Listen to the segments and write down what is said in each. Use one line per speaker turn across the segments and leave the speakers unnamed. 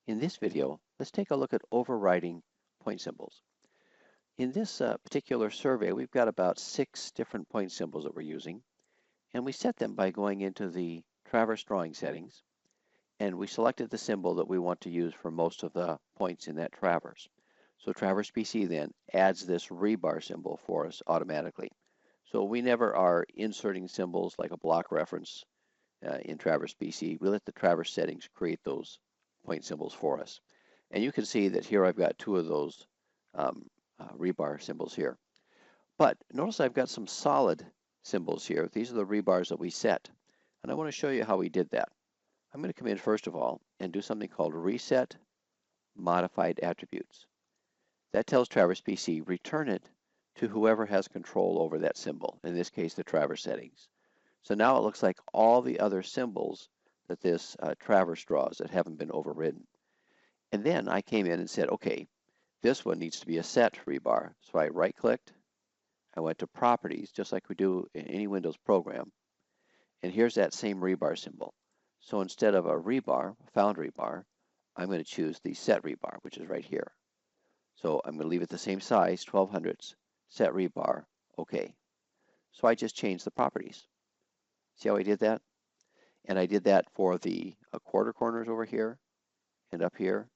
In this video, let's take a look at overriding point symbols. In this particular survey, we've got about 6 different point symbols that we're using, and we set them by going into the Traverse drawing settings, and we selected the symbol that we want to use for most of the points in that traverse. So Traverse PC then adds this rebar symbol for us automatically. So we never are inserting symbols like a block reference in Traverse PC. We let the Traverse settings create those point symbols for us. And you can see that here I've got 2 of those rebar symbols here. But notice I've got some solid symbols here. These are the rebars that we set. And I want to show you how we did that. I'm going to come in first of all and do something called Reset Modified Attributes. That tells Traverse PC return it to whoever has control over that symbol, in this case the Traverse settings. So now it looks like all the other symbols that this Traverse draws that haven't been overridden. And then I came in and said, okay, this one needs to be a set rebar. So I right-clicked, I went to Properties, just like we do in any Windows program, and here's that same rebar symbol. So instead of a rebar, found rebar, I'm going to choose the set rebar, which is right here. So I'm going to leave it the same size, 1200ths, set rebar, okay. So I just changed the properties. See how I did that? And I did that for the quarter corners over here and up here.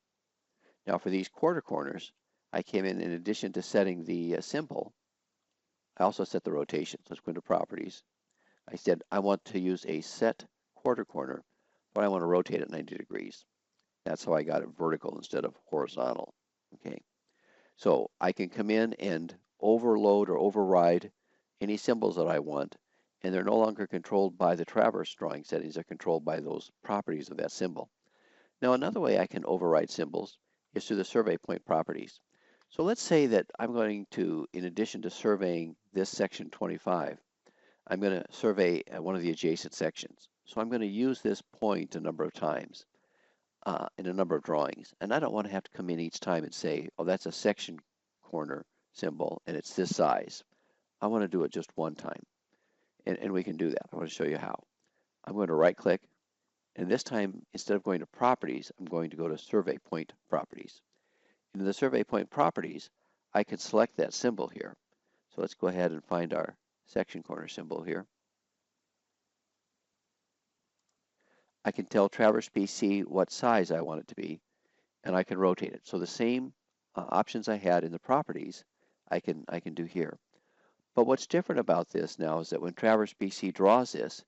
Now for these quarter corners, I came in addition to setting the symbol, I also set the rotation. Let's go into Properties. I said I want to use a set quarter corner, but I want to rotate it 90 degrees. That's how I got it vertical instead of horizontal. Okay, so I can come in and overload or override any symbols that I want, and they're no longer controlled by the Traverse drawing settings. They're controlled by those properties of that symbol. Now another way I can override symbols is through the survey point properties. So let's say that I'm going to, in addition to surveying this section 25, I'm going to survey one of the adjacent sections. So I'm going to use this point a number of times in a number of drawings. And I don't want to have to come in each time and say, oh, that's a section corner symbol and it's this size. I want to do it just one time. And we can do that. I want to show you how. I'm going to right click, and this time instead of going to Properties, I'm going to go to Survey Point Properties. In the Survey Point Properties, I can select that symbol here. So let's go ahead and find our section corner symbol here. I can tell Traverse PC what size I want it to be, and I can rotate it. So the same options I had in the properties, I can do here. But what's different about this now is that when Traverse PC draws this,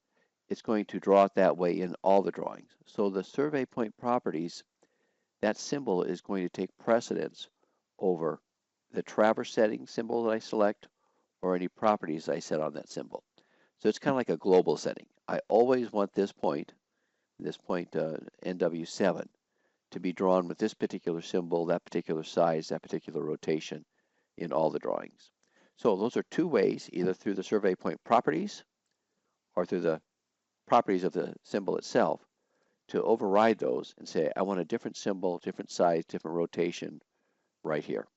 it's going to draw it that way in all the drawings. So the survey point properties, that symbol is going to take precedence over the Traverse setting symbol that I select or any properties I set on that symbol. So it's kind of like a global setting. I always want this point NW7, to be drawn with this particular symbol, that particular size, that particular rotation in all the drawings. So those are 2 ways, either through the survey point properties or through the properties of the symbol itself, to override those and say, I want a different symbol, different size, different rotation right here.